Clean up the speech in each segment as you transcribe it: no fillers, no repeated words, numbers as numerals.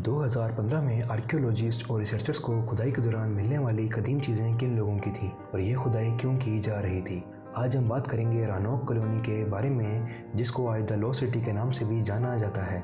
2015 में आर्कियोलॉजिस्ट और रिसर्चर्स को खुदाई के दौरान मिलने वाली कदीम चीज़ें किन लोगों की थी और ये खुदाई क्यों की जा रही थी। आज हम बात करेंगे रानोक कॉलोनी के बारे में, जिसको आज द लॉस्ट सिटी के नाम से भी जाना जाता है।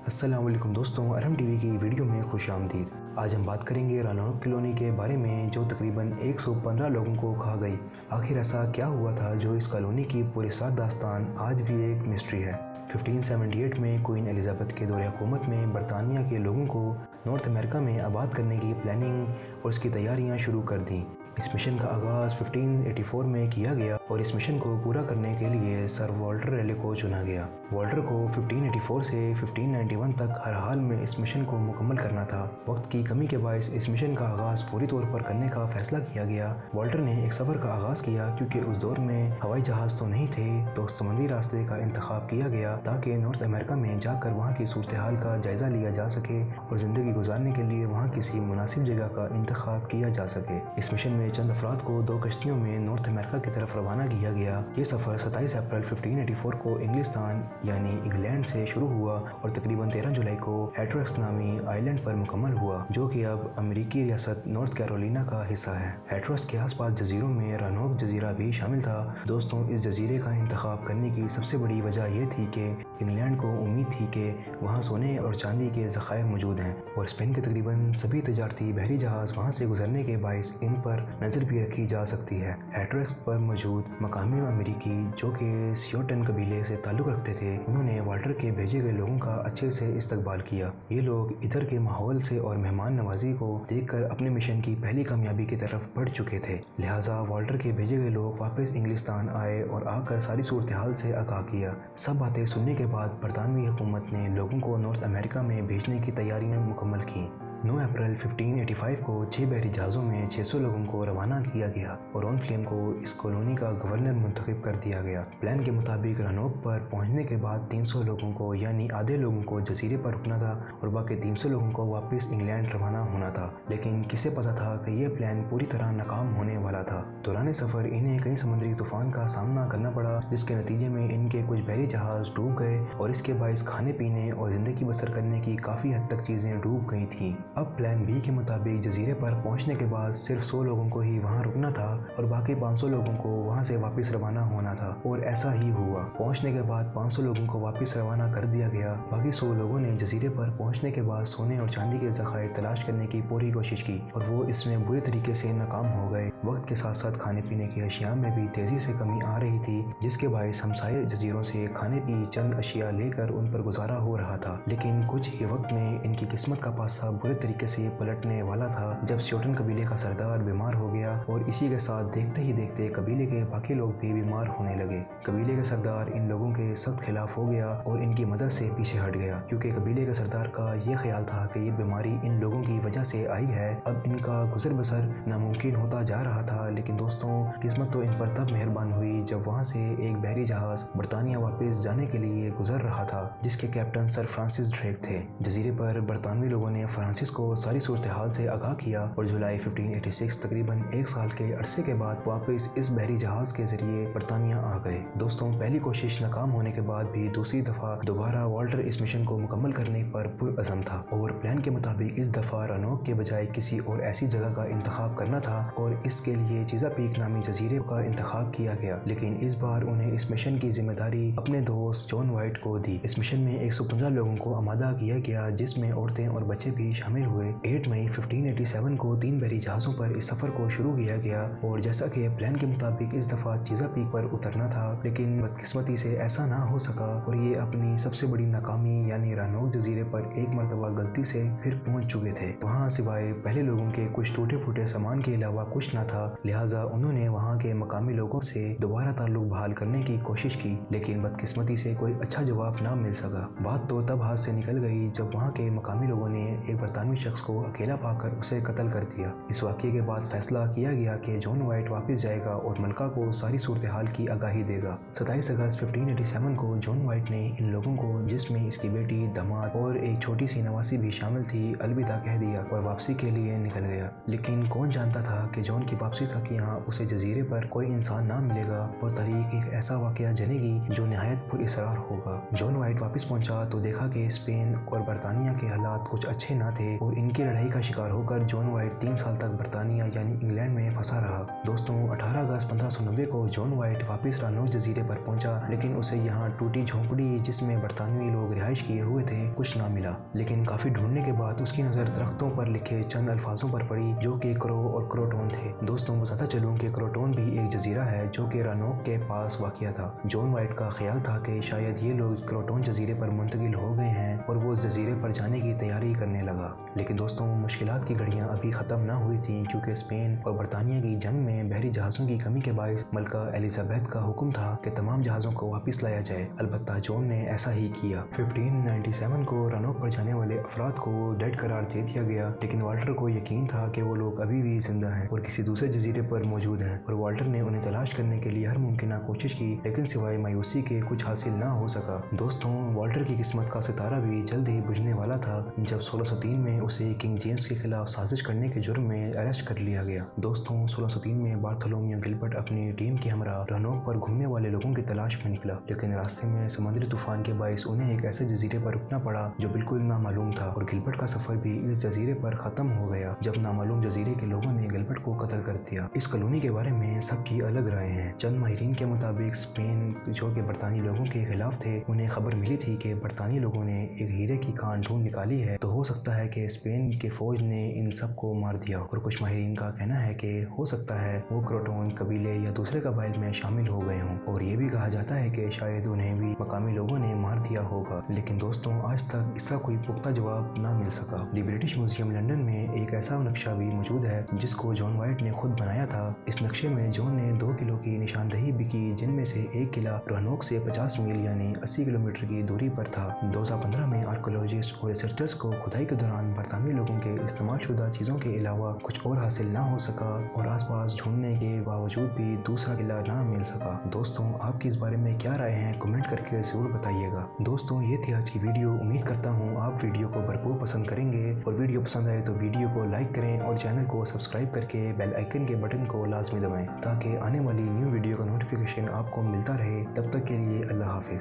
अस्सलाम वालेकुम दोस्तों, अरहम टीवी की वीडियो में खुश आमदीद। आज हम बात करेंगे रानोक कॉलोनी के बारे में, जो तकरीबन 115 लोगों को खा गई। आखिर ऐसा क्या हुआ था जो इस कॉलोनी की पूरी सात दास्तान आज भी एक मिस्ट्री है। 1578 में क्वीन एलिजाबेथ के दौरे हुकूमत में बरतानिया के लोगों को नॉर्थ अमेरिका में आबाद करने की प्लानिंग और उसकी तैयारियां शुरू कर दी। इस मिशन का आगाज़ 1584 में किया गया और इस मिशन को पूरा करने के लिए सर वाल्टर रेले को चुना गया। वाल्टर को 1584 से 1591 तक हर हाल में इस मिशन को मुकम्मल करना था। वक्त की कमी के बायस इस मिशन का आगाज़ पूरी तौर पर करने का फैसला किया गया। वाल्टर ने एक सफ़र का आगाज़ किया, क्योंकि उस दौर में हवाई जहाज़ तो नहीं थे, तो समुद्री रास्ते का इंतखाब किया गया ताकि नॉर्थ अमेरिका में जाकर वहाँ की सूरत हाल का जायज़ा लिया जा सके और ज़िंदगी गुजारने के लिए वहाँ किसी मुनासिब जगह का इंतखाब किया जा सके। इस मिशन में चंद अफराद को 2 कश्तियों में नॉर्थ अमेरिका की तरफ रवाना किया गया। ये सफ़र 27 अप्रैल 1584 को इंग्लिस्तान यानी इंग्लैंड से शुरू हुआ और तकरीबन 13 जुलाई को हैट्रस नामी आइलैंड पर मुकम्मल हुआ, जो कि अब अमेरिकी रियासत नॉर्थ कैरोलिना का हिस्सा है। हैट्रस के आसपास जजीरों में रानोक जजीरा भी शामिल था। दोस्तों, इस जजीरे का इंतखाब करने की सबसे बड़ी वजह यह थी कि इंग्लैंड को उम्मीद थी कि वहाँ सोने और चांदी के ज़खायर मौजूद हैं और स्पेन के तकरीबन सभी तजारती बहरी जहाज़ वहाँ से गुजरने के बायस इन पर नज़र भी रखी जा सकती है। हैट्रस पर मौजूद मकामी अमेरिकी, जो कि सियोटन कबीले से ताल्लुक़ रखते थे, उन्होंने वाल्टर के भेजे गए लोगों का अच्छे से इस्तकबाल किया। ये लोग इधर के माहौल से और मेहमान नवाजी को देखकर अपने मिशन की पहली कामयाबी की तरफ बढ़ चुके थे। लिहाजा वाल्टर के भेजे गए लोग वापस इंग्लिस्तान आए और आकर सारी सूरत हाल से आगाह किया। सब बातें सुनने के बाद बरतानवी हुकूमत ने लोगों को नॉर्थ अमेरिका में भेजने की तैयारियां मुकम्मल की। 9 अप्रैल 1585 को 6 बहरी जहाज़ों में 600 लोगों को रवाना किया गया और ऑन फ्लेम को इस कॉलोनी का गवर्नर मुंतखब कर दिया गया। प्लान के मुताबिक रानोक पर पहुंचने के बाद 300 लोगों को यानी आधे लोगों को जजीरे पर रुकना था और बाकी 300 लोगों को वापस इंग्लैंड रवाना होना था। लेकिन किसे पता था कि यह प्लान पूरी तरह नाकाम होने वाला था। दौरान सफ़र इन्हें कई समुद्री तूफान का सामना करना पड़ा, जिसके नतीजे में इनके कुछ बहरी जहाज़ डूब गए और इसके बायस खाने पीने और ज़िंदगी बसर करने की काफ़ी हद तक चीज़ें डूब गई थीं। अब प्लान बी के मुताबिक जजीरे पर पहुंचने के बाद सिर्फ 100 लोगों को ही वहां रुकना था और बाकी 500 लोगों को वहां से वापस रवाना होना था और ऐसा ही हुआ। पहुंचने के बाद 500 लोगों को वापस रवाना कर दिया गया। बाकी 100 लोगों ने जजीरे पर पहुंचने के बाद सोने और चांदी के ज़खायर तलाश करने की पूरी कोशिश की और वो इसमें बुरी तरीके से नाकाम हो गए। वक्त के साथ साथ खाने पीने की अशिया में भी तेजी से कमी आ रही थी, जिसके बायस हमसाये जजीरों से खाने की चंद अशिया लेकर उन पर गुजारा हो रहा था। लेकिन कुछ ही वक्त में इनकी किस्मत का पासा बुरे तरीके से पलटने वाला था, जब सियोटन कबीले का सरदार बीमार हो गया और इसी के साथ देखते ही देखते कबीले के बाकी लोग भी बीमार होने लगे। कबीले का सरदार इन लोगों के सख्त खिलाफ हो गया और इनकी मदद से पीछे हट गया, क्योंकि कबीले के सरदार का ये ख्याल था कि ये बीमारी इन लोगों की वजह से आई है। अब इनका गुजर बसर नामुमकिन होता जा रहा था। लेकिन दोस्तों, किस्मत तो इन पर तब मेहरबान हुई जब वहाँ से एक बहरी जहाज बरतानिया वापस जाने के लिए गुजर रहा था, जिसके कैप्टन सर फ्रांसिस ड्रेक थे। जजीरे पर बरतानवी लोगों ने फ्रांसिस को सारी सूरत हाल से आगाह किया और जुलाई 1586 तकरीबन 1 साल के अरसे के बाद वापस इस बहरी जहाज के जरिए बरतानिया आ गए। दोस्तों, पहली कोशिश नाकाम होने के बाद भी दूसरी दफा दोबारा वाल्टर इस मिशन को मुकम्मल करने पर पुरअज़म था और प्लान के मुताबिक इस दफा रानोक के बजाय किसी और ऐसी जगह का इंतखाब करना था और इसके लिए चीज़ापीक नामी जजीरे का इंतखाब किया गया। लेकिन इस बार उन्हें इस मिशन की जिम्मेदारी अपने दोस्त जॉन वाइट को दी। इस मिशन में 115 लोगों को आमादा किया गया, जिसमें औरतें और बच्चे भी शामिल हुए। 8 मई 1587 को 3 बहरी जहाज़ों पर इस सफ़र को शुरू किया गया और जैसा कि प्लान के मुताबिक इस दफ़ा चीज़ापीक पर उतरना था, लेकिन बदकिस्मती से ऐसा ना हो सका और ये अपनी सबसे बड़ी नाकामी यानी रानोक जजीरे पर एक मरतबा गलती से फिर पहुंच चुके थे। वहाँ सिवाय पहले लोगों के कुछ टूटे फूटे सामान के अलावा कुछ ना था। लिहाजा उन्होंने वहाँ के मकामी लोगों से दोबारा ताल्लुक बहाल करने की कोशिश की, लेकिन बदकिस्मती से कोई अच्छा जवाब ना मिल सका। बात तो तब हाथ से निकल गई जब वहाँ के मकामी लोगों ने एक बरतानवी कोई शख्स को अकेला पाकर उसे कत्ल कर दिया। इस वाक़ये के बाद फैसला किया गया कि जॉन वाइट वापस जाएगा और मलका को सारी सूरत हाल की आगाही देगा। 27 अगस्त 1587 को जॉन वाइट ने इन लोगों को, जिसमें इसकी बेटी, दामाद और एक छोटी सी नवासी भी शामिल थी, अलविदा कह दिया और वापसी के लिए निकल गया। लेकिन कौन जानता था कि जॉन की वापसी तक यहाँ उसे जजीरे पर कोई इंसान ना मिलेगा और तारीख एक ऐसा वाक़या जनेगी जो नहायत पुरअसरार होगा। जॉन वाइट वापस पहुंचा तो देखा कि स्पेन और बरतानिया के हालात कुछ अच्छे ना थे और इनकी लड़ाई का शिकार होकर जॉन वाइट 3 साल तक बरतानिया यानी इंग्लैंड में फंसा रहा। दोस्तों 18 अगस्त 1590 को जॉन वाइट वापस रानोक जजीरे पर पहुंचा, लेकिन उसे यहाँ टूटी झोंपड़ी जिसमें बरतानवी लोग रिहाइश किए हुए थे कुछ ना मिला। लेकिन काफ़ी ढूंढने के बाद उसकी नज़र दरख्तों पर लिखे चंद अल्फाजों पर पड़ी जो कि क्रो और क्रोटोन थे। दोस्तों बताता चलूँ कि क्रोटोन भी एक जजीरा है जो कि रानोक के पास वाक़या था। जॉन वाइट का ख्याल था कि शायद ये लोग क्रोटोन जजीरे पर मुंतकिल हो गए हैं और वो उस जजीरे पर जाने की तैयारी करने लगा। लेकिन दोस्तों मुश्किलात की घड़ियाँ अभी ख़त्म ना हुई थी, क्योंकि स्पेन और बरतानिया की जंग में बहरी जहाज़ों की कमी के बायस मलका एलिजाबेथ का हुक्म था कि तमाम जहाज़ों को वापस लाया जाए। अलबत्ता जॉन ने ऐसा ही किया। 1597 को रानोक पर जाने वाले अफराद को डेड करार दे दिया गया, लेकिन वाल्टर को यकीन था कि वो लोग अभी भी जिंदा हैं और किसी दूसरे जजीरे पर मौजूद हैं, और वाल्टर ने उन्हें तलाश करने के लिए हर मुमकिन कोशिश की, लेकिन सिवाय मायूसी के कुछ हासिल ना हो सका। दोस्तों वाल्टर की किस्मत का सितारा भी जल्द ही बुझने वाला था जब 1603 में उसे किंग जेम्स के खिलाफ साजिश करने के जुर्म में अरेस्ट कर लिया गया। दोस्तों 1603 में बार्थोलोम्यू गिलबर्ट अपनी टीम के हमरा रानोक पर घूमने वाले लोगों की तलाश में निकला, लेकिन रास्ते में समुद्री तूफान के बायस उन्हें एक ऐसे जजीरे पर रुकना पड़ा जो बिल्कुल नामालूम था, और गिलबर्ट का सफर भी इस जजीरे पर खत्म हो गया जब नामालूम जजीरे के लोगों ने गिलबर्ट को कत्ल कर दिया। इस कॉलोनी के बारे में सबकी अलग राय है। चंद माहिरीन के मुताबिक स्पेन जो कि बरतानी लोगों के खिलाफ थे, उन्हें खबर मिली थी कि बरतानी लोगों ने एक हीरे की कान ढूंढ निकाली है, तो हो सकता है कि स्पेन की फौज ने इन सब को मार दिया। और कुछ माहिरीन का कहना है कि हो सकता है वो क्रोटोन कबीले या दूसरे कबाइल में शामिल हो गए हों, और ये भी कहा जाता है कि शायद उन्हें भी मकामी लोगों ने मार दिया होगा। लेकिन दोस्तों आज तक इसका कोई पुख्ता जवाब ना मिल सका। द ब्रिटिश म्यूजियम लंदन में एक ऐसा नक्शा भी मौजूद है जिसको जॉन वाइट ने खुद बनाया था। इस नक्शे में जॉन ने 2 किलो की निशानदही भी की, जिनमें से 1 किला रानोक से 50 मील यानी 80 किलोमीटर की दूरी पर था। 2015 में आर्कोलॉजिस्ट और रिसर्चर्स को खुदाई के दौरान बरतानवी लोगों के इस्तेमाल शुदा चीज़ों के अलावा कुछ और हासिल ना हो सका, और आसपास ढूंढने के बावजूद भी दूसरा किला ना मिल सका। दोस्तों आपकी इस बारे में क्या राय है, कमेंट करके ज़रूर बताइएगा। दोस्तों ये थी आज की वीडियो। उम्मीद करता हूँ आप वीडियो को भरपूर पसंद करेंगे, और वीडियो पसंद आए तो वीडियो को लाइक करें और चैनल को सब्सक्राइब करके बेल आइकन के बटन को लाजमी दबाएं, ताकि आने वाली न्यू वीडियो का नोटिफिकेशन आपको मिलता रहे। तब तक के लिए अल्लाह हाफिज़।